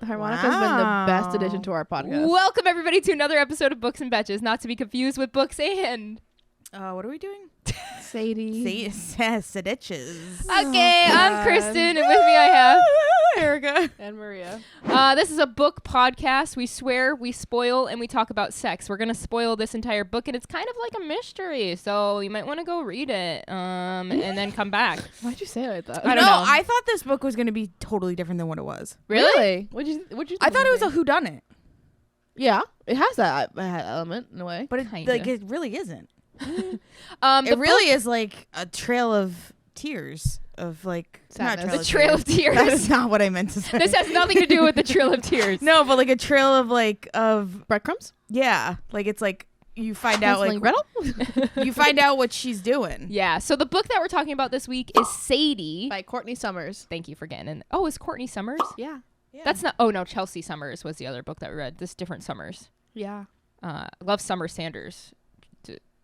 Harmonica's been the best addition to our podcast. Welcome everybody to another episode of Books and Betches, not to be confused with Books and... what are we doing? Sadie. Saditches. Okay, I'm Kristen, and with me I have... Erica. And Maria. This is a book podcast. We swear, we spoil, and we talk about sex. We're going to spoil this entire book, and it's kind of like a mystery, so you might want to go read it and then come back. Why'd you say it like that? I don't know. I thought this book was going to be totally different than what it was. Really? What'd you think I thought it was a whodunit. Yeah, it has that element in a way. But Kinda. it really isn't. It It really is like a trail of tears. Of like Sadness. The Trail of Tears. That is not what I meant to say. This has nothing to do with the Trail of Tears. No, but like a trail of Breadcrumbs? yeah, like it's like you find out like Gretel? you find out what she's doing. Yeah, so the book that we're talking about this week is Sadie. By Courtney Summers. Thank you for getting in. Oh, is Courtney Summers? Yeah. That's not... Oh, no, Chelsea Summers was the other book that we read. This different Summers. Yeah. Love Summer Sanders.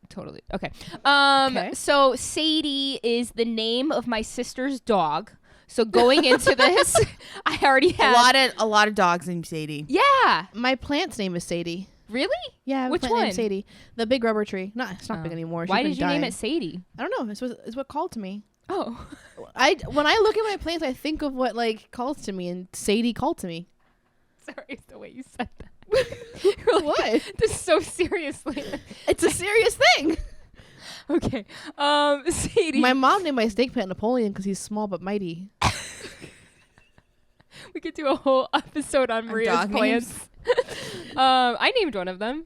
Totally. Okay. Okay. So Sadie is the name of my sister's dog. So going into this, I already had... A lot of dogs named Sadie. Yeah. My plant's name is Sadie. Really? Yeah, I have a Which plant named one? Sadie. The big rubber tree. No, it's not big anymore. Why She's did been you name dying. it Sadie? I don't know. It's what called to me. Oh. When I look at my plants, I think of what like calls to me, and Sadie called to me. Sorry, it's the way you said that. You're like, What? This so seriously. It's a serious thing. Okay. Sadie. My mom named my snake plant Napoleon because he's small but mighty. We could do a whole episode on Maria's dog plants. I named one of them.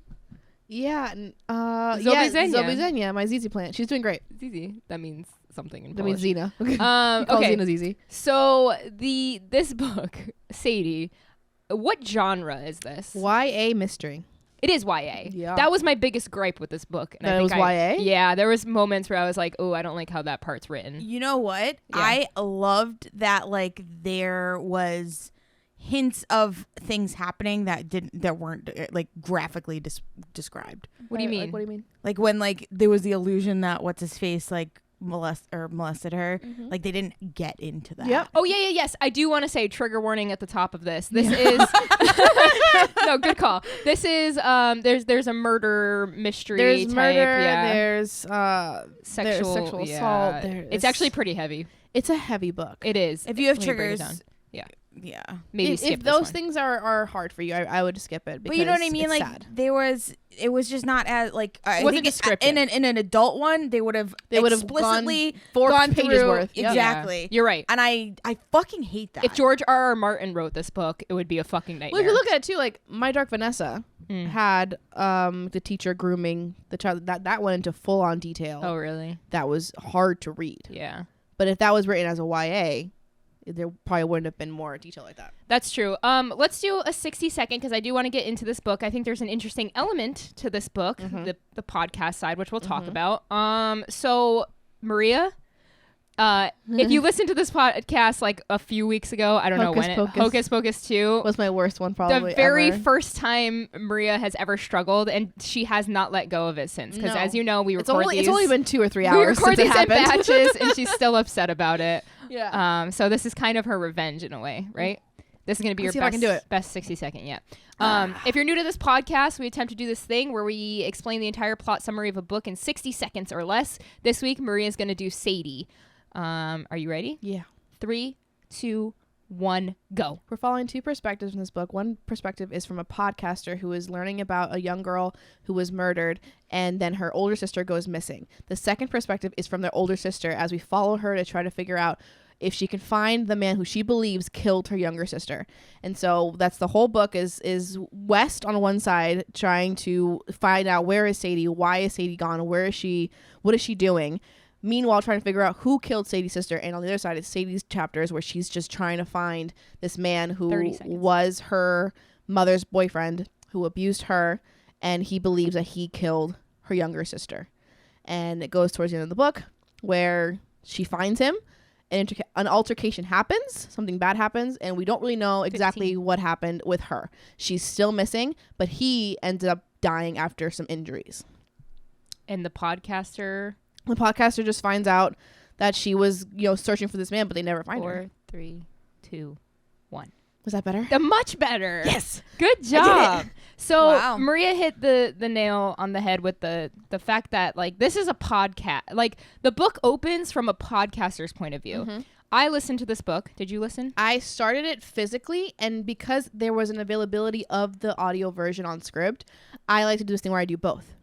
Yeah. Zoe Xenia. Zoe Xenia, my ZZ plant. She's doing great. Zizi. That means something in That means Polish. Xena. We call Okay. Xena ZZ. So this book, Sadie, what genre is this? YA mystery. It is YA. Yeah. That was my biggest gripe with this book. And That I it think was YA? Yeah, there was moments where I was like, oh, I don't like how that part's written. You know what? Yeah. I loved that like there was hints of things happening that weren't like graphically described. What do you mean? Like, what do you mean? Like when like there was the illusion that what's his face like molested her. Like they didn't get into that. Yep. Oh, yeah, yes. I do want to say trigger warning at the top of this. This is... No, good call. This is... There's a murder mystery There's type. murder. Yeah. There's Sexual assault. It's actually pretty heavy. It's a heavy book. It is. If you have Let me break it triggers, down. Yeah. yeah. Maybe if skip this those one. things are hard for you, I would skip it. But you know what I because mean? it's Like sad. it was just not as like I wasn't think descriptive. in an adult one they would have explicitly gone 4 gone pages through, worth. Yep. Exactly. Yeah. You're right. And I fucking hate that. If George R.R. Martin wrote this book, it would be a fucking nightmare. Well, if you look at it too, like My Dark Vanessa Mm. had the teacher grooming the child. That went into full on detail. Oh, really? That was hard to read. Yeah. But if that was written as a YA, there probably wouldn't have been more detail like that. That's true. Let's do a 60-second because I do want to get into this book. I think there's an interesting element to this book, the podcast side, which we'll talk about. So, Maria, if you listened to this podcast like a few weeks ago, I don't know when Hocus Pocus 2 was my worst one probably the very ever. first time Maria has ever struggled, and she has not let go of it since. Because No. as you know, we record It's only been 2 or 3 we hours record since it these in happened. batches, and she's still upset about it. Yeah. So this is kind of her revenge in a way, right? This is going to be Let's see your if I can do it. best 60-second yet. If you're new to this podcast, we attempt to do this thing where we explain the entire plot summary of a book in 60 seconds or less. This week, Maria's going to do Sadie. Are you ready? Yeah. 3, 2, 1, go. We're following 2 perspectives in this book. One perspective is from a podcaster who is learning about a young girl who was murdered and then her older sister goes missing. The second perspective is from their older sister as we follow her to try to figure out if she can find the man who she believes killed her younger sister. And so that's the whole book is West on one side trying to find out where is Sadie, why is Sadie gone, where is she, what is she doing? Meanwhile, trying to figure out who killed Sadie's sister. And on the other side is Sadie's chapters where she's just trying to find this man who was her mother's boyfriend who abused her. And he believes that he killed her younger sister. And it goes towards the end of the book where she finds him. An altercation happens. Something bad happens. And we don't really know exactly what happened with her. She's still missing. But he ended up dying after some injuries. And the podcaster just finds out that she was, searching for this man, but they never find her. 4, 3, 2, 1. Was that better? Much better. Yes. Good job. So Wow. Maria hit the nail on the head with the fact that like this is a podcast. Like the book opens from a podcaster's point of view. Mm-hmm. I listened to this book. Did you listen? I started it physically, and because there was an availability of the audio version on Scribd, I like to do this thing where I do both.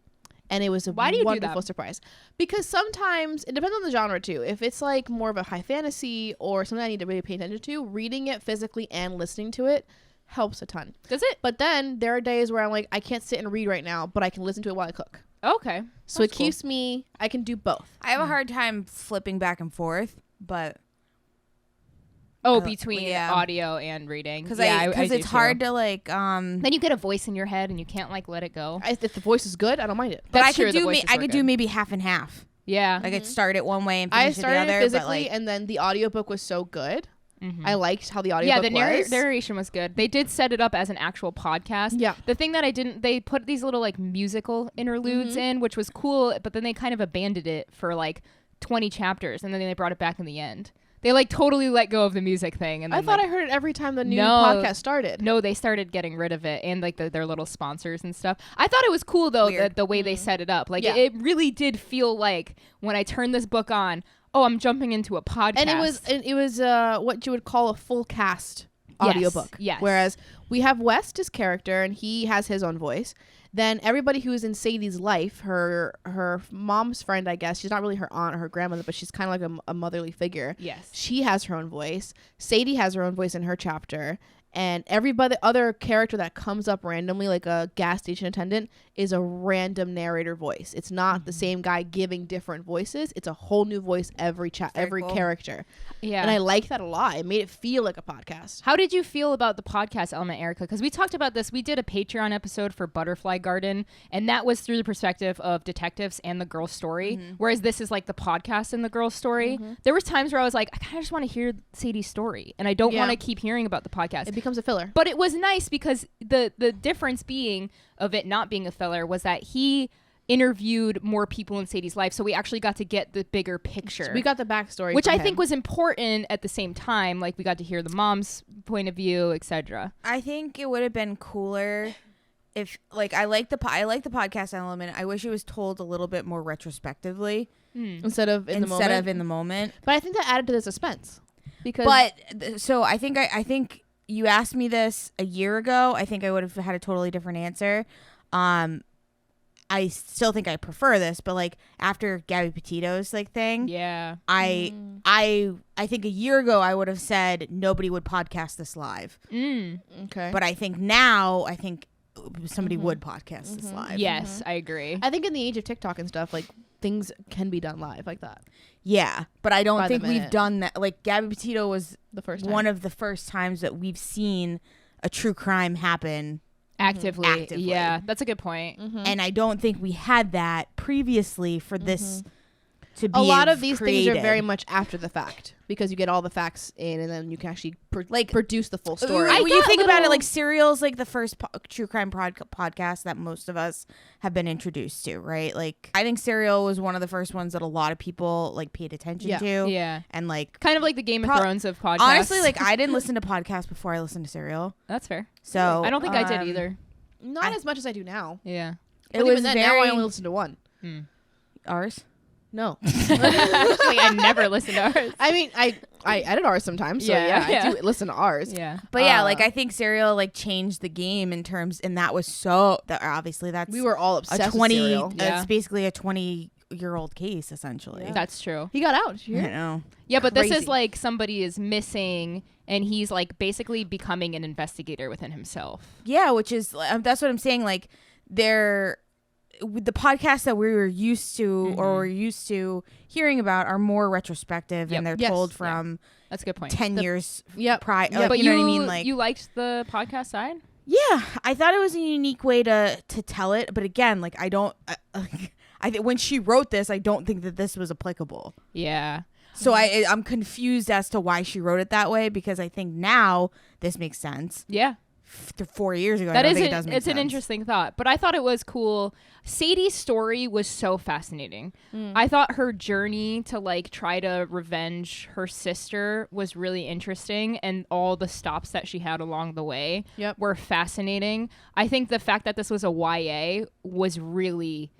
And it was a Why do you do wonderful that? surprise. Because sometimes, it depends on the genre too. If it's like more of a high fantasy or something I need to really pay attention to, reading it physically and listening to it helps a ton. Does it? But then there are days where I'm like, I can't sit and read right now, but I can listen to it while I cook. Okay. So it keeps me, I can do both. I have a hard time flipping back and forth, but Between yeah. audio and reading. because I because do it's too. hard to like Then you get a voice in your head and you can't like let it go. If the voice is good, I don't mind it. but That's I could true, the do voices I were could good. do maybe half and half. Yeah. Like I'd start it one way and I finish it the started other. it physically, but like, and then the audiobook was so good. Mhm. I liked how the Yeah, audiobook the was. narration was good. They did set it up as an actual podcast. Yeah. The thing that they put these little like musical interludes Mhm. in, which was cool, but then they kind of abandoned it for like 20 chapters, and then they brought it back in the end. They like totally let go of the music thing. And I then, thought like, I heard it every time the new No. podcast started. no, they started getting rid of it and like their little sponsors and stuff. I thought it was cool though Weird. the way they set it up. Like Yeah. it really did feel like when I turned this book on, oh, I'm jumping into a podcast. And it was what you would call a full cast Yes, audiobook. yes. Whereas we have West, his character, and he has his own voice. Then everybody who is in Sadie's life, her mom's friend, I guess, she's not really her aunt or her grandmother, but she's kind of like a motherly figure. Yes. She has her own voice. Sadie has her own voice in her chapter. And everybody, other character that comes up randomly, like a gas station attendant, is a random narrator voice. It's not the same guy giving different voices. It's a whole new voice every Very cool. character. Yeah. And I like that a lot. It made it feel like a podcast. How did you feel about the podcast element, Erica? Because we talked about this. We did a Patreon episode for Butterfly Garden, and that was through the perspective of detectives and the girl's story, whereas this is like the podcast and the girl's story. There was times where I was like, I kind of just want to hear Sadie's story, and I don't Yeah. want to keep hearing about the podcast. It becomes a filler. But it was nice because the difference being of it not being a filler was that he interviewed more people in Sadie's life, so we actually got to get the bigger picture. We got the backstory, which from I him. think was important at the same time. Like we got to hear the mom's point of view, etc. I think it would have been cooler if like I like the podcast element. I wish it was told a little bit more retrospectively instead of in the moment. But I think that added to the suspense because So I think you asked me this a year ago. I think I would have had a totally different answer. I still think I prefer this, but like after Gabby Petito's like thing, Yeah. I think a year ago I would have said nobody would podcast this live. okay. But I think now somebody would podcast this live. Yes, I agree. I think in the age of TikTok and stuff, like things can be done live like that. Yeah, but I don't By the think we've minute. done that. Like Gabby Petito was The first time. one of the first times that we've seen a true crime happen. Actively. Actively. Yeah, that's a good point. And I don't think we had that previously for this to be a lot of these created. things are very much after the fact because you get all the facts in and then you can actually produce the full story. When you got think about it, little- like Serial's like the first true crime podcast that most of us have been introduced to, right? Like I think Serial was one of the first ones that a lot of people like paid attention Yeah. to. Yeah. And like Kind of like the Game of Thrones of podcasts. honestly, like I didn't listen to podcasts before I listened to Serial. That's fair. So I don't think I did either. Not as much as I do now. Yeah. It But was even then, now I only listen to one. ours. Actually, No. I never listened to ours. I mean, I edit ours sometimes, so Yeah, yeah, I do listen to ours. Yeah. But yeah, like I think Serial like changed the game in terms, and that was so that obviously that's We were all a obsessed 20. with Serial. Yeah. It's basically a 20-year-old case essentially. Yeah. That's true. He got out. Did you I hear? know. Yeah, but this is Crazy. like somebody is missing and he's like basically becoming an investigator within himself. Yeah, which is that's what I'm saying. Like they're with the podcasts that we were used to or we're used to hearing about are more retrospective Yep. and they're Yes. told Yeah. from Know a point. 10 years Yep. prior. Yeah, Like, But you know what I mean? Like you liked the podcast side? yeah, I thought it was a unique way to tell it. But again, like I don't. I think when she wrote this, I don't think that this was applicable. Yeah. So I'm confused as to why she wrote it that way because I think now this makes sense. Yeah. 4 years ago. That I don't is think it does make it's sense. an interesting thought, but I thought it was cool. Sadie's story was so fascinating. I thought her journey to like try to revenge her sister was really interesting, and all the stops that she had along the way were fascinating. I think the fact that this was a YA was really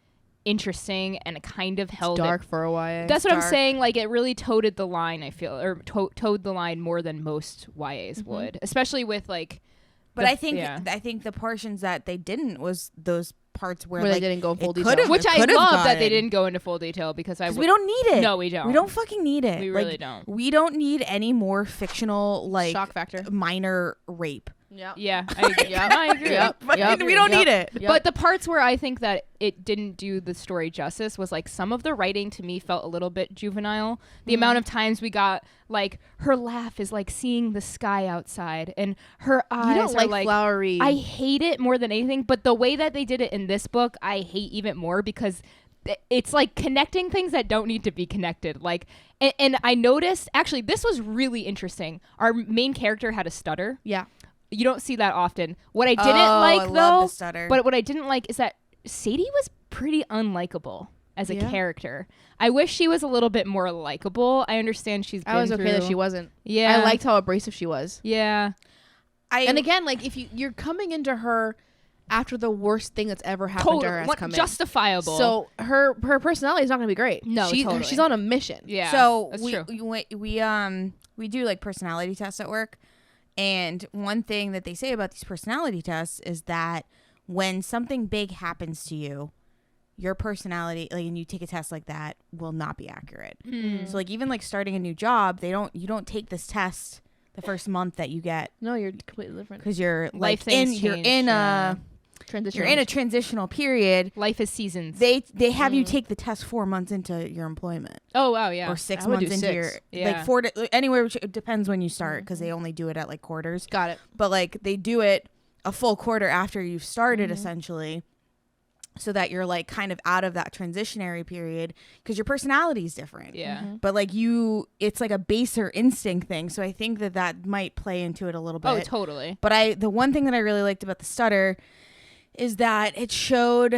interesting, and it kind of held dark it. for a YA. That's what I'm saying. Like, it really toed the line, I feel, or toed the line more than most YAs would, especially with like. But I think the portions that they didn't was those parts where they like, didn't go in full it detail. could've- Which it I could've love that they gotten- didn't go into full detail, because we don't need it. No, we don't. We don't fucking need it. We really don't. We don't need any more fictional like Shock factor. minor rape. Yeah, I agree. I agree. We don't need it. But the parts where I think that it didn't do the story justice was like some of the writing to me felt a little bit juvenile. The amount of times we got like her laugh is like seeing the sky outside, and her eyes You don't are like flowery. I hate it more than anything. But the way that they did it in this book, I hate even more, because it's like connecting things that don't need to be connected. Like, and I noticed, actually, this was really interesting. Our main character had a stutter. Yeah. You don't see that often. What I didn't I like, love though, the stutter. but what I didn't like is that Sadie was pretty unlikable as a Yeah. character. I wish she was a little bit more likable. I understand she's been I was okay that through- she wasn't. Yeah. I liked how abrasive she was. Yeah. And again, like if you're coming into her after the worst thing that's ever happened to her has come in. Justifiable. So her personality is not going to be great. No, totally. She's on a mission. Yeah. So that's we true. we do like personality tests at work, and one thing that they say about these personality tests is that when something big happens to you, your personality, like, and you take a test like that, will not be accurate. So like even like starting a new job, you don't take this test the first month that you get, No, you're completely different. because you're Life like things you're change, in a Transition. you're in a transitional period. Life is seasons. They have you take the test 4 months into your employment. oh, wow, yeah. Or 6 I would months do into 6. your Yeah. like 4 anywhere, which it depends when you start, because they only do it at like quarters. Got it. But like they do it a full quarter after you've started, essentially, so that you're like kind of out of that transitionary period, because your personality is different. Yeah. But like it's like a baser instinct thing, so I think that might play into it a little bit. Oh, totally. But the one thing that I really liked about the stutter is that it showed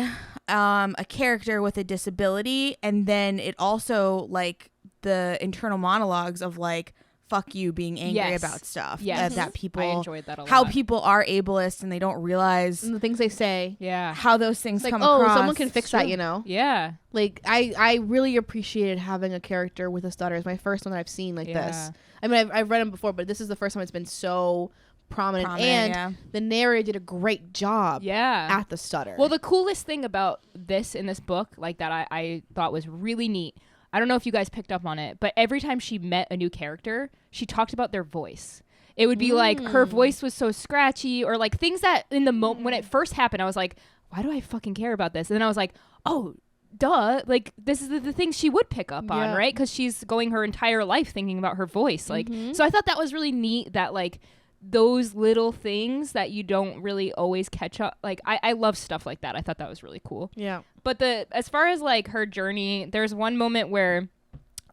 a character with a disability, and then it also like the internal monologues of like fuck you being angry Yes. about stuff. Yes. That people, I enjoyed that a lot. how people are ableist and they don't realize And the things they say. Yeah. how those things It's like, come oh, across. someone can fix that, you know? Yeah. Like, I really appreciated having a character with a stutter. It's my first one that I've seen like Yeah. this. I mean, I've read them before, but this is the first time it's been so prominent. And yeah. the narrator did a great job Yeah. at the stutter. Well, the coolest thing about this in this book, like that I thought was really neat, I don't know if you guys picked up on it, but every time she met a new character, she talked about their voice. It would be like her voice was so scratchy, or like things that in the moment when it first happened, I was like, why do I fucking care about this? And then I was like, oh, duh. Like, this is the things she would pick up on, right? Because she's going her entire life thinking about her voice. Like, so I thought that was really neat that like those little things that you don't really always catch up. Like, I love stuff like that. I thought that was really cool. yeah. But as far as like her journey, there's one moment where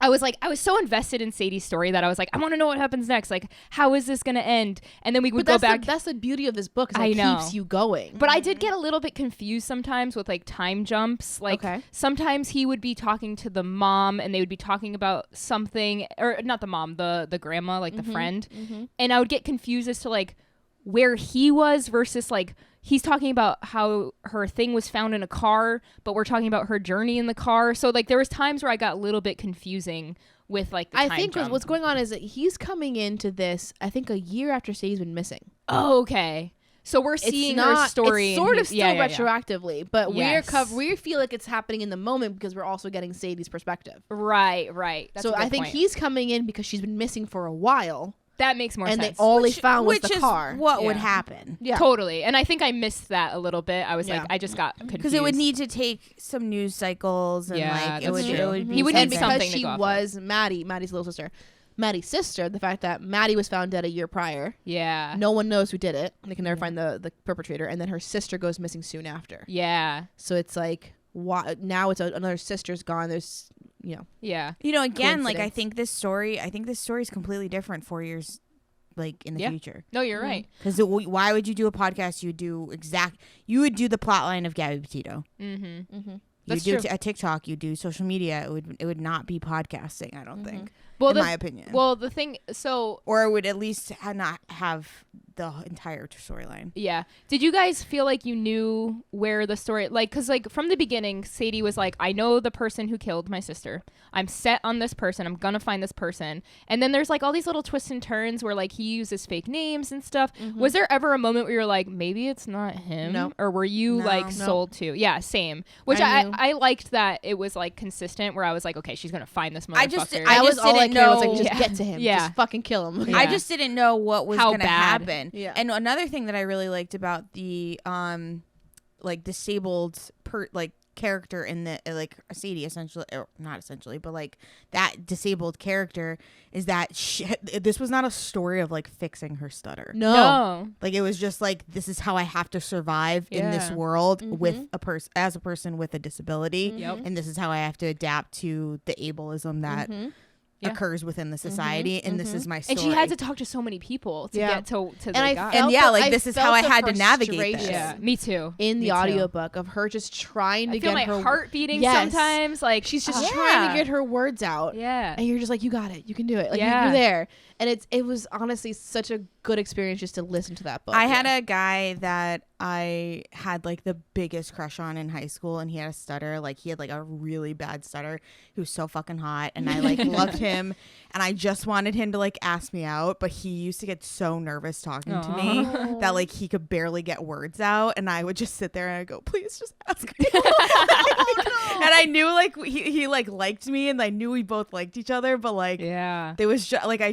I was so invested in Sadie's story that I was like, I want to know what happens next. Like, how is this going to end? And then we would go back. That's the beauty of this book. Is I it know. keeps you going. But I did get a little bit confused sometimes with like time jumps. Like sometimes he would be talking to the mom and they would be talking about something, or not the mom, the grandma, like the friend. And I would get confused as to like where he was versus like he's talking about how her thing was found in a car, but we're talking about her journey in the car. So like there was times where I got a little bit confusing with like the time I think jump. what's going on is that he's coming into this, I think, a year after Sadie's been missing. Oh, okay. So we're seeing her story. It's sort and of still retroactively, but Yes. we feel like it's happening in the moment because we're also getting Sadie's perspective. Right. That's so a good I think point. he's coming in because she's been missing for a while, that makes more and sense. they found was which the is car. what would Yeah. happen. Yeah, Totally. And I think I missed that a little bit. I was Yeah. like, I just got confused. Because it would need to take some news cycles, and Yeah, like it that's would, true. it would be He would and need because something to she go off of. was Maddie's little sister. Maddie's sister, the fact that Maddie was found dead a year prior. Yeah. No one knows who did it. They can never find the perpetrator. And then her sister goes missing soon after. Yeah. So it's like, why, now it's another sister's gone. There's, Yeah. again, like I Coincidence. think this story is completely different 4 years like in the Yeah. future. No, you're right. Because why would you do a podcast? You would do the plot line of Gabby Petito. Mm-hmm. You That's do true. a TikTok. You do social media. It would not be podcasting. I don't think, Well, in my opinion. Well, the thing, so Or it would at least not have the entire storyline. yeah. Did you guys feel like you knew where the story, like, because like from the beginning, Sadie was like, I know the person who killed my sister. I'm set on this person. I'm gonna find this person. And then there's like all these little twists and turns where like he uses fake names and stuff. Was there ever a moment where you're like, maybe it's not him? No. Or were you No. like No. sold to? Yeah, same. Which I I knew. liked that it was like consistent where I was like, okay, she's gonna find this motherfucker. I just I was all I didn't cared was like, know- just Yeah. get to him. Yeah. Just fucking kill him. Yeah. I just didn't know what was How going to bad. happen. Yeah. And another thing that I really liked about the like disabled character in the like Sadie essentially, or not essentially, but like that disabled character is that this was not a story of like fixing her stutter. No. Like it was just like, this is how I have to survive in this Yeah. world with as a person with a disability, Yep. and this is how I have to adapt to the ableism that Yeah. occurs within the society, and this is my story. And she had to talk to so many people to Yeah. get to the And I guy. felt And yeah, like, I this is felt how I the had to navigate this. frustration yeah, me too. in the Me too. audiobook of her just trying to I feel get my her heart beating Yes. sometimes. Like She's just ah. trying to get her words out. Yeah. And you're just like, you got it. You can do it. Like Yeah. you're there. And it was honestly such a good experience just to listen to that book. I had a guy that I had like the biggest crush on in high school, and he had a stutter. Like he had like a really bad stutter. He was so fucking hot, and I like loved him, and I just wanted him to like ask me out, but he used to get so nervous talking to me that like he could barely get words out, and I would just sit there and I'd go, please just ask me. And I knew like he like liked me, and I knew we both liked each other, but like Yeah. there was like I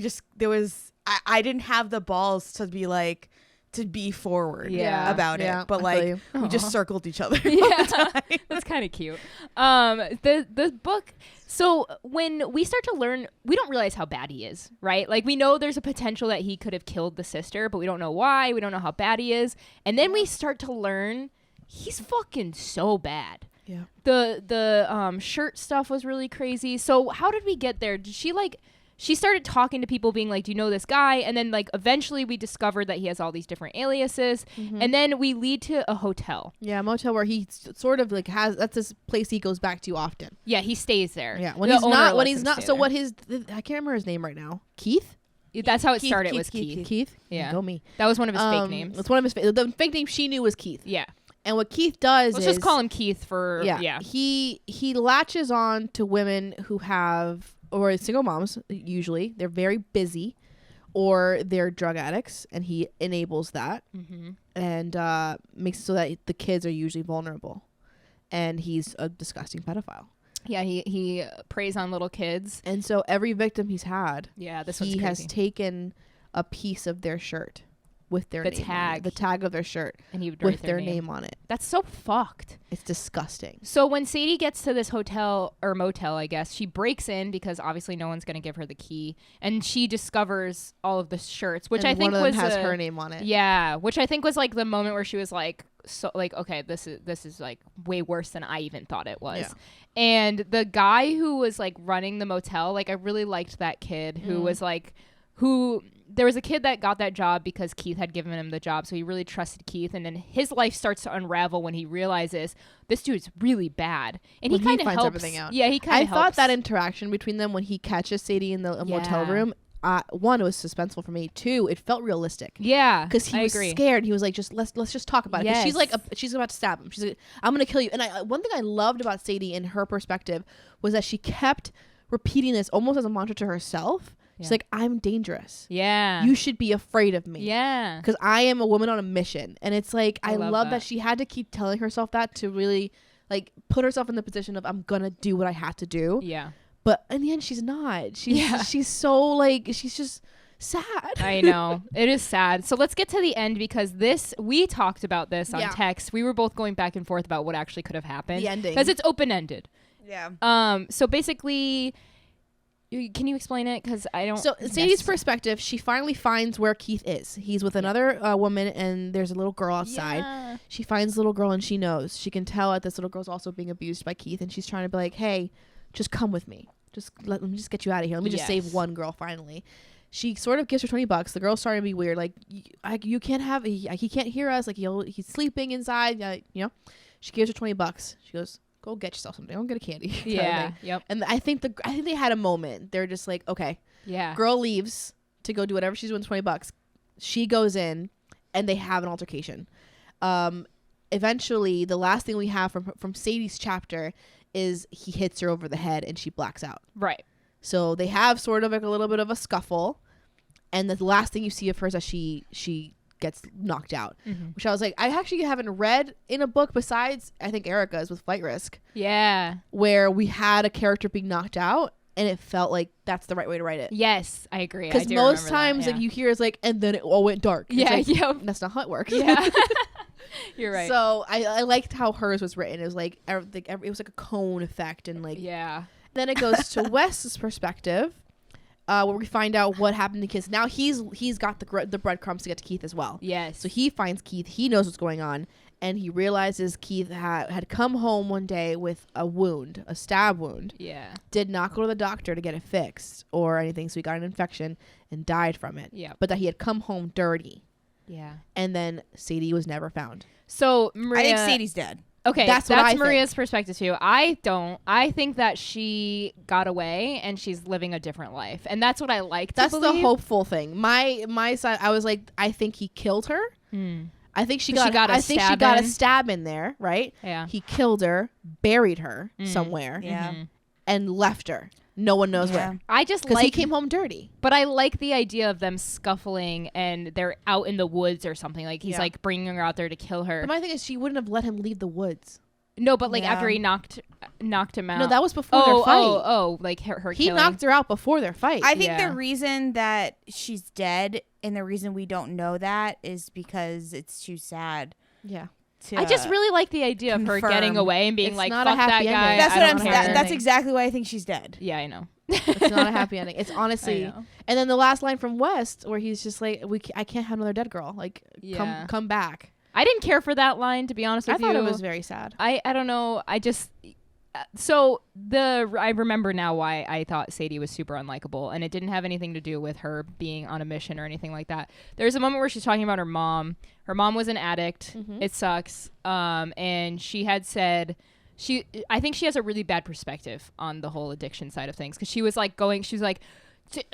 didn't have the balls to be like to be forward Yeah. about Yeah, it, but I feel like you. we just circled each other. Yeah. That's kind of cute. The book. So when we start to learn, we don't realize how bad he is, right? Like we know there's a potential that he could have killed the sister, but we don't know why. We don't know how bad he is. And then we start to learn he's fucking so bad. Yeah. The shirt stuff was really crazy. So how did we get there? Did she started talking to people being like, do you know this guy? And then like eventually we discovered that he has all these different aliases. And then we lead to a hotel. Yeah, a motel where he sort of like that's this place he goes back to often. Yeah, he stays there. Yeah, when The he's owner not. When lets he's him not. stay So there. what I can't remember his name right now. Keith. That's how it Keith, started. Keith, Was Keith. Keith. Yeah. Go me. That was one of his fake names. It's one of his. The fake name she knew was Keith. Yeah. And what Keith does Let's is just call him Keith for yeah. He latches on to women who have or single moms. Usually they're very busy, or they're drug addicts, and he enables that and makes it so that the kids are usually vulnerable, and he's a disgusting pedophile. Yeah, he preys on little kids. And so every victim he's had, Yeah, this one's he crazy. has taken a piece of their shirt with their The name on it. tag. The tag of their shirt and he would with write their name on it. That's so fucked. It's disgusting. So when Sadie gets to this hotel or motel, I guess, she breaks in because obviously no one's going to give her the key, and she discovers all of the shirts, which And I think one of them was has her name on it. Yeah, which I think was like the moment where she was like, so like, okay, this is like way worse than I even thought it was. Yeah. And the guy who was like running the motel, like I really liked that kid who was like, there was a kid that got that job because Keith had given him the job, so he really trusted Keith, and then his life starts to unravel when he realizes this dude's really bad, and When he kind of finds helps everything out. Yeah, he kind I of thought that interaction between them when he catches Sadie in the motel Yeah. room, one, it was suspenseful for me. Two, it felt realistic. Yeah, Because he I was agree. scared. He was like, let's just talk about it. 'Cause she's Yes. like, she's about to stab him. She's like, I'm gonna kill you. And one thing I loved about Sadie in her perspective was that she kept repeating this almost as a mantra to herself. She's Yeah. like, I'm dangerous. Yeah, You should be afraid of me. yeah, Because I am a woman on a mission. And it's like, I love love that. that she had to keep telling herself that to really like put herself in the position of I'm gonna do what I have to do. yeah. But in the end, she's not. Yeah. She's so like, she's just sad. I know. It is sad. So let's get to the end because we talked about this on Yeah. text. We were both going back and forth about what actually could have happened. The ending. Because it's open-ended. Yeah. So basically, can you explain it? Because I don't. So Sadie's perspective, she finally finds where Keith is. He's with another woman, and there's a little girl outside. Yeah. She finds the little girl, and she knows. She can tell that this little girl's also being abused by Keith, and she's trying to be like, hey, just come with me. Let me just get you out of here. Let me just save Yes. one girl finally. She sort of gives her $20. The girl's starting to be weird. Like, you can't have, he can't hear us. Like, he's sleeping inside. You know, she gives her $20. She goes, go get yourself something. Don't get a candy. Yeah. Yep. And I think they had a moment. They're just like, okay. Yeah. Girl leaves to go do whatever she's doing. $20. She goes in, and they have an altercation. Eventually, the last thing we have from Sadie's chapter is he hits her over the head, and she blacks out. Right. So they have sort of like a little bit of a scuffle, and the last thing you see of her is that she gets knocked out. Which I was like, I actually haven't read in a book besides I think Erica's with Flight Risk. Yeah. Where we had a character being knocked out, and it felt like that's the right way to write it. Yes, I agree. Because most times like you hear it's like, and then it all went dark. Yeah, like, yep. That's not how it works. Yeah. You're right. So I liked how hers was written. It was like it was like a cone effect, and like yeah. Then it goes to Wes's perspective, where we find out what happened to Keith. Now he's got the breadcrumbs to get to Keith as well. Yes. So he finds Keith. He knows what's going on, and he realizes Keith had come home one day with a stab wound. Yeah. Did not go to the doctor to get it fixed or anything, so he got an infection and died from it. Yeah. But that he had come home dirty. Yeah. And then Sadie was never found. So Maria, I think Sadie's dead. Okay, that's what I Maria's think. perspective too. I don't. I think that she got away and she's living a different life, and that's what I like. That's to the believe. hopeful thing. My side, I was like, I think he killed her. I think she got a stab in there, right? Yeah. He killed her, buried her somewhere, Yeah. and left her. No one knows where. I just Because like he came home dirty. But I like the idea of them scuffling and they're out in the woods or something. Like he's like bringing her out there to kill her. But my thing is, she wouldn't have let him leave the woods. No, but like after he knocked him out. No, that was before their fight. Like her He killing. knocked her out before their fight. I think the reason that she's dead and the reason we don't know that is because it's too sad. Yeah. I just really like the idea of her getting away and being It's like, not a fuck that happy ending. guy. That's I what don't I'm care. saying. That's exactly why I think she's dead. Yeah, I know. It's not a happy ending. It's honestly. And then the last line from West, where he's just like, I can't have another dead girl. Like, come back. I didn't care for that line, to be honest with you. I thought it was very sad. I don't know. I just I remember now why I thought Sadie was super unlikable, and it didn't have anything to do with her being on a mission or anything like that. There's a moment where she's talking about her mom. Her mom was an addict. It sucks. And she had said I think she has a really bad perspective on the whole addiction side of things, because she was like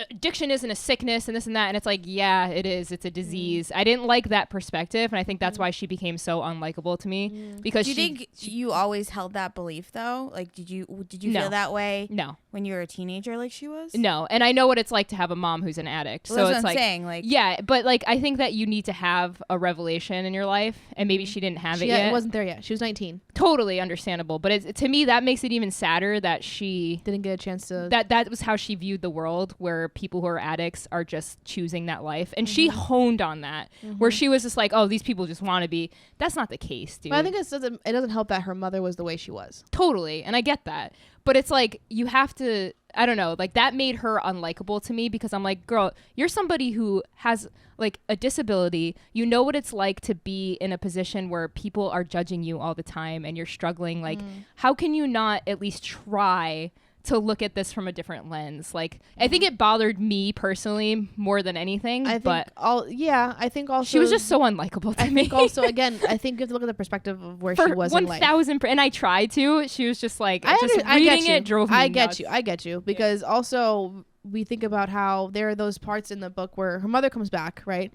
addiction isn't a sickness and this and that, and it's like, yeah, it is. It's a disease. I didn't like that perspective, and I think that's why she became so unlikable to me. Because do you think you always held that belief though? Like, did you feel that way? No. When you were a teenager, like she was? No, and I know what it's like to have a mom who's an addict. Well, so that's it's what I'm like, saying, like, yeah, but like I think that you need to have a revelation in your life, and maybe she didn't have it yet. It wasn't there yet. She was 19. Totally understandable, but to me that makes it even sadder that she didn't get a chance to. That was how she viewed the world, where people who are addicts are just choosing that life, and she honed on that, where she was just like, oh, these people just want to be. That's not the case, dude. But I think it doesn't help that her mother was the way she was. Totally, and I get that, but it's like you have to. I don't know, like that made her unlikable to me, because I'm like, girl, you're somebody who has like a disability. You know what it's like to be in a position where people are judging you all the time and you're struggling. Like, how can you not at least try to look at this from a different lens? Like, I think it bothered me personally more than anything. I think also she was just so unlikable to me. I think also, again, I think you have to look at the perspective of where she was in life. 1,000%, and I tried to. She was just like, reading it drove me nuts. I get you. Because also we think about how there are those parts in the book where her mother comes back, right?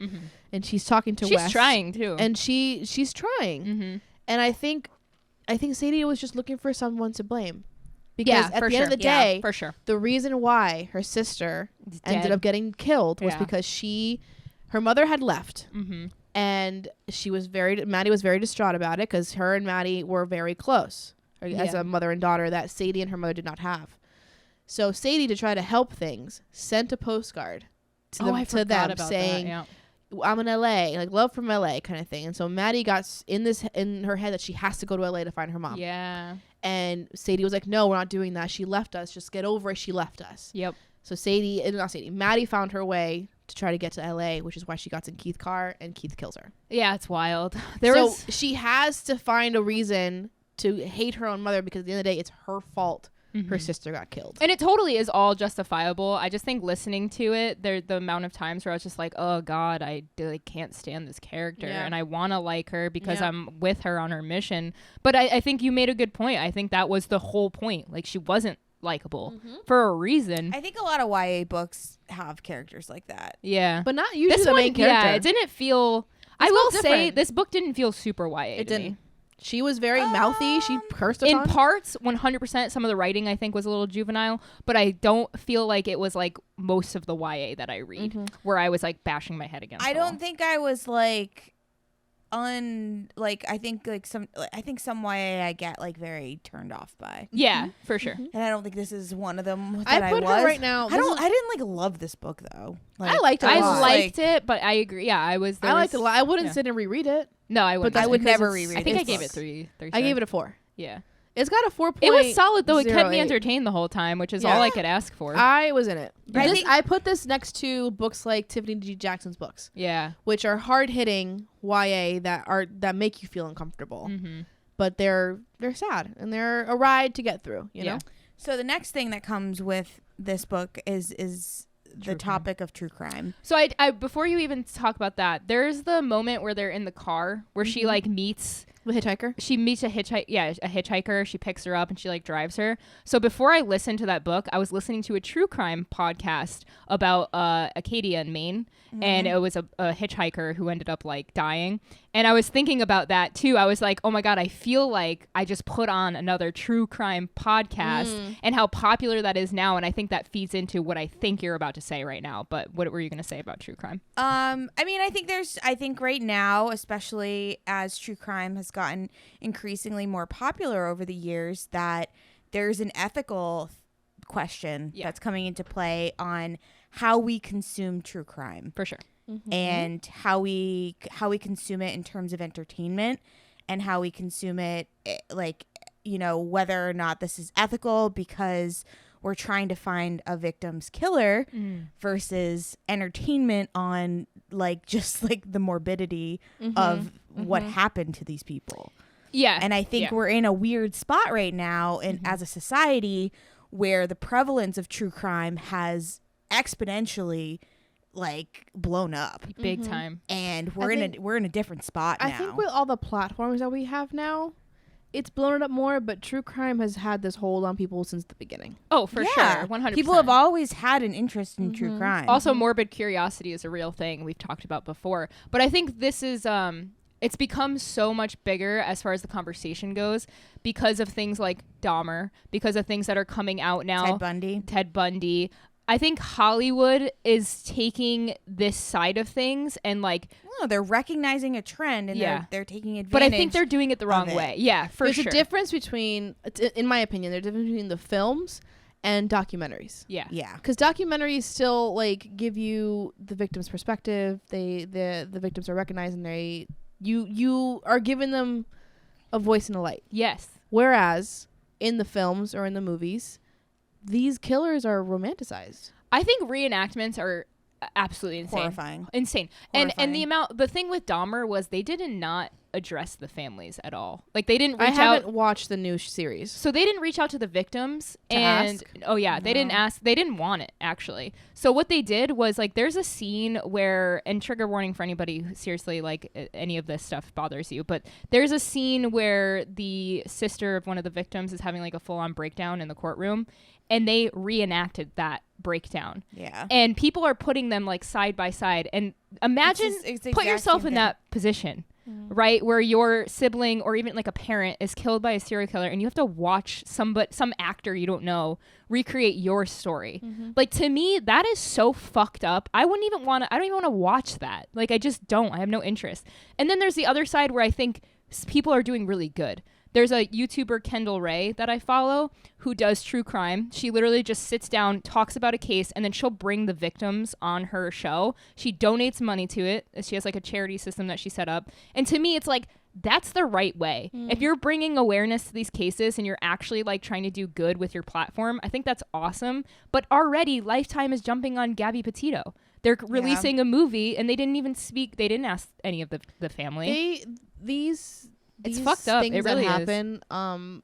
And she's talking to Wes. She's trying too. And she's trying. And I think Sadie was just looking for someone to blame. Because at the end of the day, for sure, the reason why her sister ended up getting killed was because her mother had left. And Maddie was very distraught about it, because her and Maddie were very close as a mother and daughter that Sadie and her mother did not have. So Sadie, to try to help things, sent a postcard to them saying, I'm in LA, like love from LA kind of thing. And so Maddie got in her head that she has to go to LA to find her mom. Yeah. And Sadie was like, no, we're not doing that. She left us. Just get over it. She left us. Yep. So Maddie found her way to try to get to LA, which is why she got in Keith's car and Keith kills her. Yeah, it's wild. She has to find a reason to hate her own mother, because at the end of the day, it's her fault her sister got killed. And it totally is all justifiable. I just think listening to it, the amount of times where I was just like, oh God, I can't stand this character. Yeah. And I want to like her because I'm with her on her mission. But I think you made a good point. I think that was the whole point. Like, she wasn't likable for a reason. I think a lot of YA books have characters like that. Yeah. But not usually this the one, main character. Yeah, it didn't feel... I It will felt say, different. this book didn't feel super YA It to didn't. me. She was very mouthy. She cursed a In ton. parts, 100%, some of the writing I think was a little juvenile, but I don't feel like it was like most of the YA that I read, where I was like bashing my head against I the wall. don't think I was like I think some YA I get like very turned off by. Yeah, for sure. And I don't think this is one of them that I put was. her right now. I didn't like love this book though. Like, I liked it a I lot. liked it, but I agree. Yeah, I was. I liked it a lot. I wouldn't yeah. sit and reread it. No, I wouldn't. that's I would because never it's- reread I think I this gave book. it three. I gave it a 4. Yeah. It's got a 4. It was solid though. It kept me 08. entertained the whole time, which is Yeah. all I could ask for. I was in it. I This, think- I put this next to books like Tiffany D. Jackson's books, yeah. which are hard hitting YA that make you feel uncomfortable, Mm-hmm. but they're sad and they're a ride to get through. You know. So the next thing that comes with this book is the True topic of true crime. So I before you even talk about that, there's the moment where they're in the car where she like meets. The hitchhiker. She meets a hitchhiker. She picks her up and she like drives her. So before I listened to that book, I was listening to a true crime podcast about Acadia in Maine, and it was a hitchhiker who ended up like dying. And I was thinking about that too. I was like, oh my God, I feel like I just put on another true crime podcast and how popular that is now. And I think that feeds into what I think you're about to say right now. But what were you going to say about true crime? I mean, I think right now, especially as true crime has gotten increasingly more popular over the years, that there's an ethical question that's coming into play on how we consume true crime. For sure. And how we consume it in terms of entertainment, and how we consume it, like, you know, whether or not this is ethical because we're trying to find a victim's killer versus entertainment on like just like the morbidity of what happened to these people. Yeah. And I think we're in a weird spot right now and as a society where the prevalence of true crime has exponentially like blown up, big time. and we're in a different spot now. I think with all the platforms that we have now, it's blown it up more, but true crime has had this hold on people since the beginning. Oh, for sure. 100%. People have always had an interest in true crime. Also, morbid curiosity is a real thing we've talked about before. But I think this is it's become so much bigger as far as the conversation goes because of things like Dahmer, because of things that are coming out now. Ted Bundy. I think Hollywood is taking this side of things and like they're recognizing a trend and they're taking advantage. But I think they're doing it the wrong way. Yeah, for There's sure. a difference between, in my opinion, there's a difference between the films and documentaries. Yeah. Because documentaries still like give you the victim's perspective. The victims are recognized and you are giving them a voice and a light. Yes. Whereas in the films or in the movies, these killers are romanticized. I think reenactments are absolutely insane. Horrifying. Insane. And the thing with Dahmer was they did not address the families at all. Like they didn't reach out. I haven't watched the new series. So they didn't reach out to the victims To and ask? They didn't ask. They didn't want it actually. So what they did was like there's a scene where, and trigger warning for anybody who seriously like any of this stuff bothers you, but there's a scene where the sister of one of the victims is having like a full-on breakdown in the courtroom, and they reenacted that breakdown. Yeah. And people are putting them like side by side, and imagine It's the put exact yourself same in thing. that position. Right, where your sibling or even like a parent is killed by a serial killer and you have to watch some actor you don't know recreate your story. Like to me that is so fucked up. I don't even want to watch that. Like I just don't. I have no interest. And then there's the other side where I think people are doing really good. There's a YouTuber, Kendall Rae, that I follow who does true crime. She literally just sits down, talks about a case, and then she'll bring the victims on her show. She donates money to it. She has like a charity system that she set up. And to me, it's like, that's the right way. If you're bringing awareness to these cases and you're actually like trying to do good with your platform, I think that's awesome. But already Lifetime is jumping on Gabby Petito. They're releasing a movie and they didn't even speak. They didn't ask any of the family. These It's fucked up. Things It really that is. happen,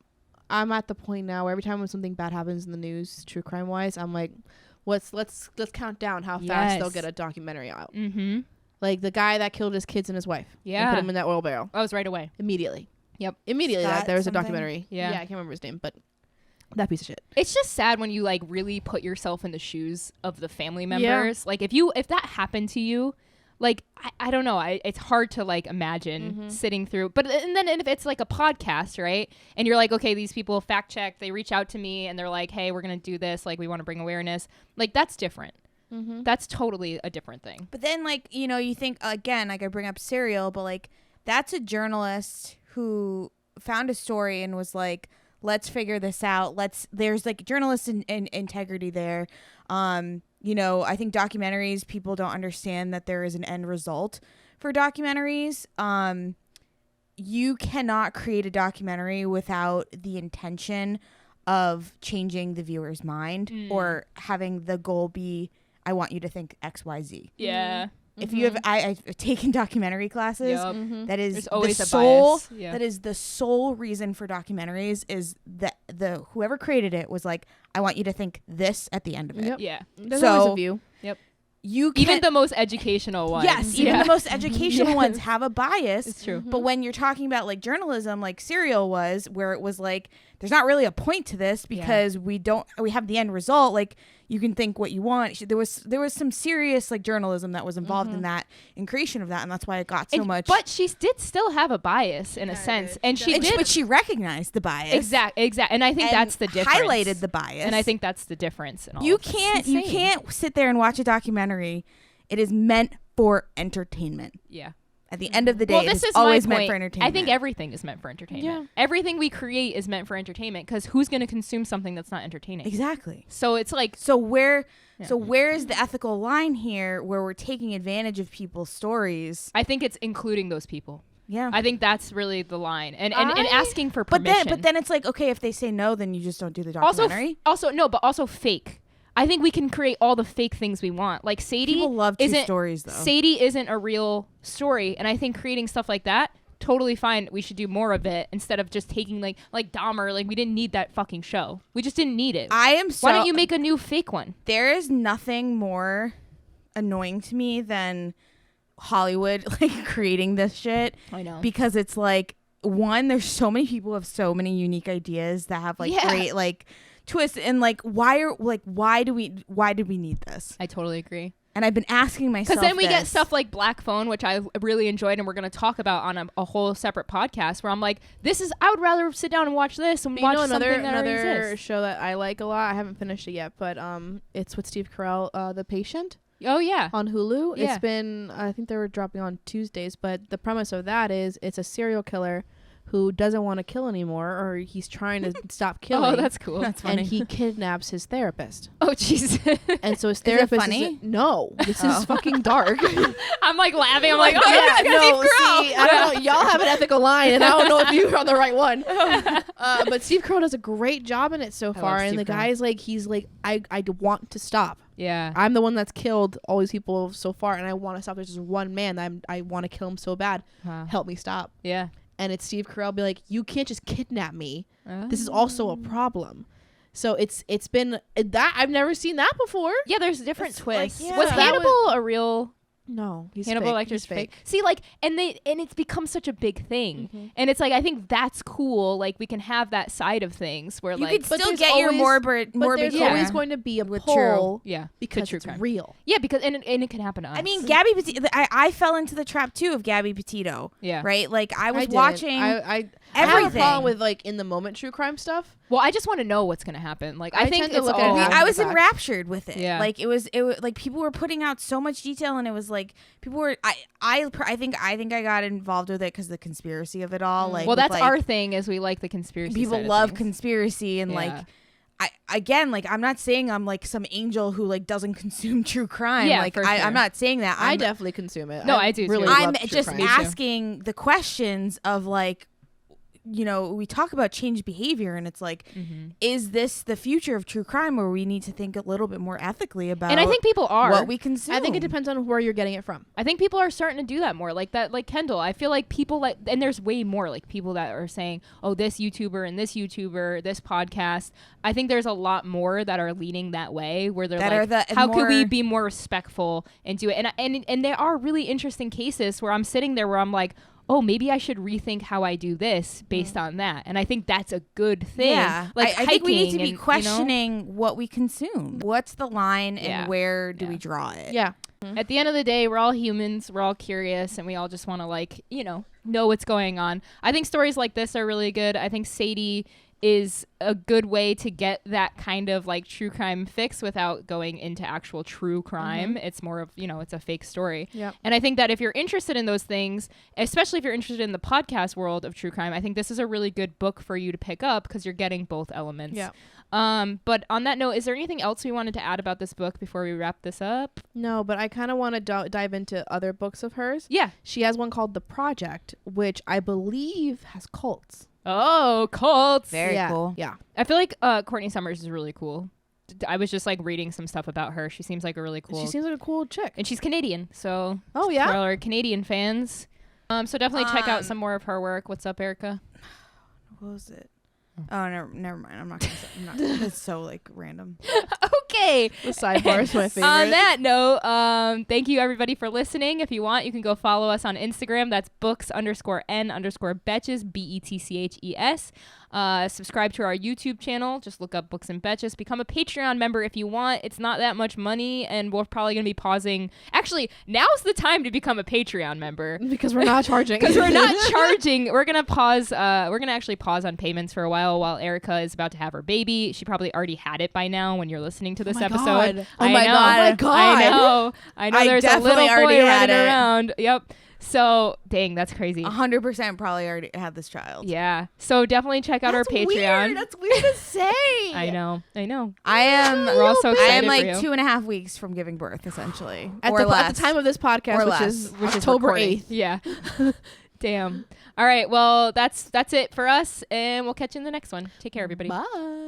I'm at the point now where every time when something bad happens in the news, true crime wise, I'm like, let's count down how fast they'll get a documentary out. Mm-hmm. Like the guy that killed his kids and his wife. Yeah. And put him in that oil barrel. Oh, it was right away. Immediately. Yep. Immediately Scott there was something? a documentary. Yeah. I can't remember his name, but that piece of shit. It's just sad when you like really put yourself in the shoes of the family members. Like if that happened to you, like I don't know, it's hard to like imagine sitting through. But and then if it's like a podcast, right? And you're like, okay, these people fact check, they reach out to me and they're like, hey, we're gonna do this, like we want to bring awareness. Like that's different. That's totally a different thing. But then, like, you know, you think, again, like I bring up Serial, but like that's a journalist who found a story and was like, let's figure this out. There's like journalist integrity there. You know, I think documentaries, people don't understand that there is an end result for documentaries. You cannot create a documentary without the intention of changing the viewer's mind or having the goal be, I want you to think X, Y, Z. Yeah. If you have, I've taken documentary classes. Yep. That is There's always the a sole. bias. Yeah. That is the sole reason for documentaries is that the whoever created it was like, I want you to think this at the end of it. Yep. Yeah. There's So- always a view. You Even can't, the most educational ones. yes, even the most educational ones have a bias. It's true. But when you're talking about like journalism, like Serial was, where it was like, there's not really a point to this because we have the end result. Like you can think what you want. There was some serious like journalism that was involved in that, in creation of that, and that's why it got so much. But she did still have a bias in a sense, and she did. But she recognized the bias. Exact, and I think and that's the difference. highlighted the bias. And I think that's the difference. In all you of this. can't It's you insane. can't sit there and watch a documentary. It is meant for entertainment. Yeah. At the end of the day, Well, it this is is always my meant point. for entertainment. I think everything is meant for entertainment. Everything we create is meant for entertainment because who's going to consume something that's not entertaining? Exactly. So it's like, So where is the ethical line here where we're taking advantage of people's stories? I think it's including those people. Yeah. I think that's really the line, and asking for permission. But then it's like, okay, if they say no, then you just don't do the documentary. Also fake. I think we can create all the fake things we want. Like Sadie, People love true stories though. Sadie isn't a real story, and I think creating stuff like that totally fine. We should do more of it instead of just taking like Dahmer. Like we didn't need that fucking show. We just didn't need it. Why don't you make a new fake one? There is nothing more annoying to me than Hollywood like creating this shit. I know. Because it's like, one, there's so many people who have so many unique ideas that have like great like twists, and like why do we need this? I totally agree. And I've been asking myself, Because then we get stuff like Black Phone, which I really enjoyed, and we're going to talk about on a whole separate podcast. Where I'm like, I would rather sit down and watch this and watch something that already another exists. show that I like a lot. I haven't finished it yet, but it's with Steve Carell, The Patient. Oh yeah, On Hulu. Yeah. It's been, I think they were dropping on Tuesdays, but the premise of that is it's a serial killer who doesn't want to kill anymore, or he's trying to stop killing. Oh, that's cool. That's funny. And he kidnaps his therapist. Oh jeez. And so his it therapist funny? No, this is fucking dark. I'm like laughing. I'm like, oh Yeah, yeah, no, Steve Carell. see, I don't know. Y'all have an ethical line, and I don't know if you're on the right one. But Steve Carell does a great job in it so far, love and Steve the Carell. guy's like, I want to stop. Yeah. I'm the one that's killed all these people so far, and I want to stop. There's just one man that I want to kill him so bad. Help me stop. Yeah. And it's Steve Carell be like, you can't just kidnap me. This is also a problem. So it's been that I've never seen that before. Yeah, there's different twists. yeah. Was That Hannibal a real No, he's Hannibal fake. Lecter's He's fake? See, like, and it's become such a big thing, and it's like I think that's cool. Like we can have that side of things where You like, could still there's get your always- morbid But there's humor. always going to be a with pull yeah, because true it's crime. real. Yeah, because and it can happen to us. I mean, Gabby Petito. I fell into the trap too of Gabby Petito. Yeah. Right. Like I was didn't. watching. I have a everything. problem with like in the moment true crime stuff. Well, I just want to know what's gonna happen. Like I I think tend to it's look at all. it after I the was fact. enraptured with it. Yeah. Like it was like people were putting out so much detail, and it was like people were. I think I got involved with it because of the conspiracy of it all. Like well, with, that's like, our thing. Is we like the conspiracy. people side of love things. conspiracy and Yeah. like. I'm not saying I'm like some angel who like doesn't consume true crime. Yeah, like for I'm sure. not saying that. I I'm, definitely consume it. No, I do, too. Really I'm love true just crime. asking the questions of like, you know, we talk about change behavior, and it's like, is this the future of true crime, where we need to think a little bit more ethically about? And I think people are. What we consume. I think it depends on where you're getting it from. I think people are starting to do that more, like that, like Kendall. I feel like people like, and there's way more like people that are saying, oh, this YouTuber and this YouTuber, this podcast. I think there's a lot more that are leaning that way, where they're that like, how could we be more respectful and do it? And there are really interesting cases where I'm sitting there where I'm like, oh, maybe I should rethink how I do this based on that. And I think that's a good thing. Yeah. Like I think we need to be and, questioning what we consume. What's the line and where do we draw it? Yeah. At the end of the day, we're all humans. We're all curious, and we all just want to, like, you know what's going on. I think stories like this are really good. I think Sadie is a good way to get that kind of like true crime fix without going into actual true crime. It's more of, it's a fake story. Yep. And I think that if you're interested in those things, especially if you're interested in the podcast world of true crime, I think this is a really good book for you to pick up because you're getting both elements. Yeah. But on that note, is there anything else we wanted to add about this book before we wrap this up? No, but I kind of want to dive into other books of hers. Yeah. She has one called The Project, which I believe has cults. Oh, cults. Very cool. Yeah. I feel like Courtney Summers is really cool. I was just like reading some stuff about her. She seems like a really cool. She seems like a cool chick. And she's Canadian, so Oh yeah. for all our Canadian fans. So definitely check out some more of her work. What's up, Erica? What was it? Oh, never mind. I'm not gonna. It's so like random. Okay. The sidebar is my favorite. On that note, thank you everybody for listening. If you want, you can go follow us on Instagram. That's books_n_Betches, BETCHES. Subscribe to our YouTube channel. Just look up Books and Betches. Become a Patreon member if you want. It's not that much money, and we're probably going to be pausing. Actually, now's the time to become a Patreon member. Because we're not charging. Because we're not charging. We're going to pause. We're going to actually pause on payments for a while Erica is about to have her baby. She probably already had it by now when you're listening to this episode. God. I know. I know there's a little boy running around. Yep. So, dang, that's crazy. 100% probably already had this child. Yeah. So definitely check out our Patreon. Weird. That's weird to say. I know. I am. We're all so I excited am for like you. 2.5 weeks from giving birth, essentially, At the time of this podcast, which is October 8th. Yeah. Damn. All right. Well, that's it for us, and we'll catch you in the next one. Take care, everybody. Bye.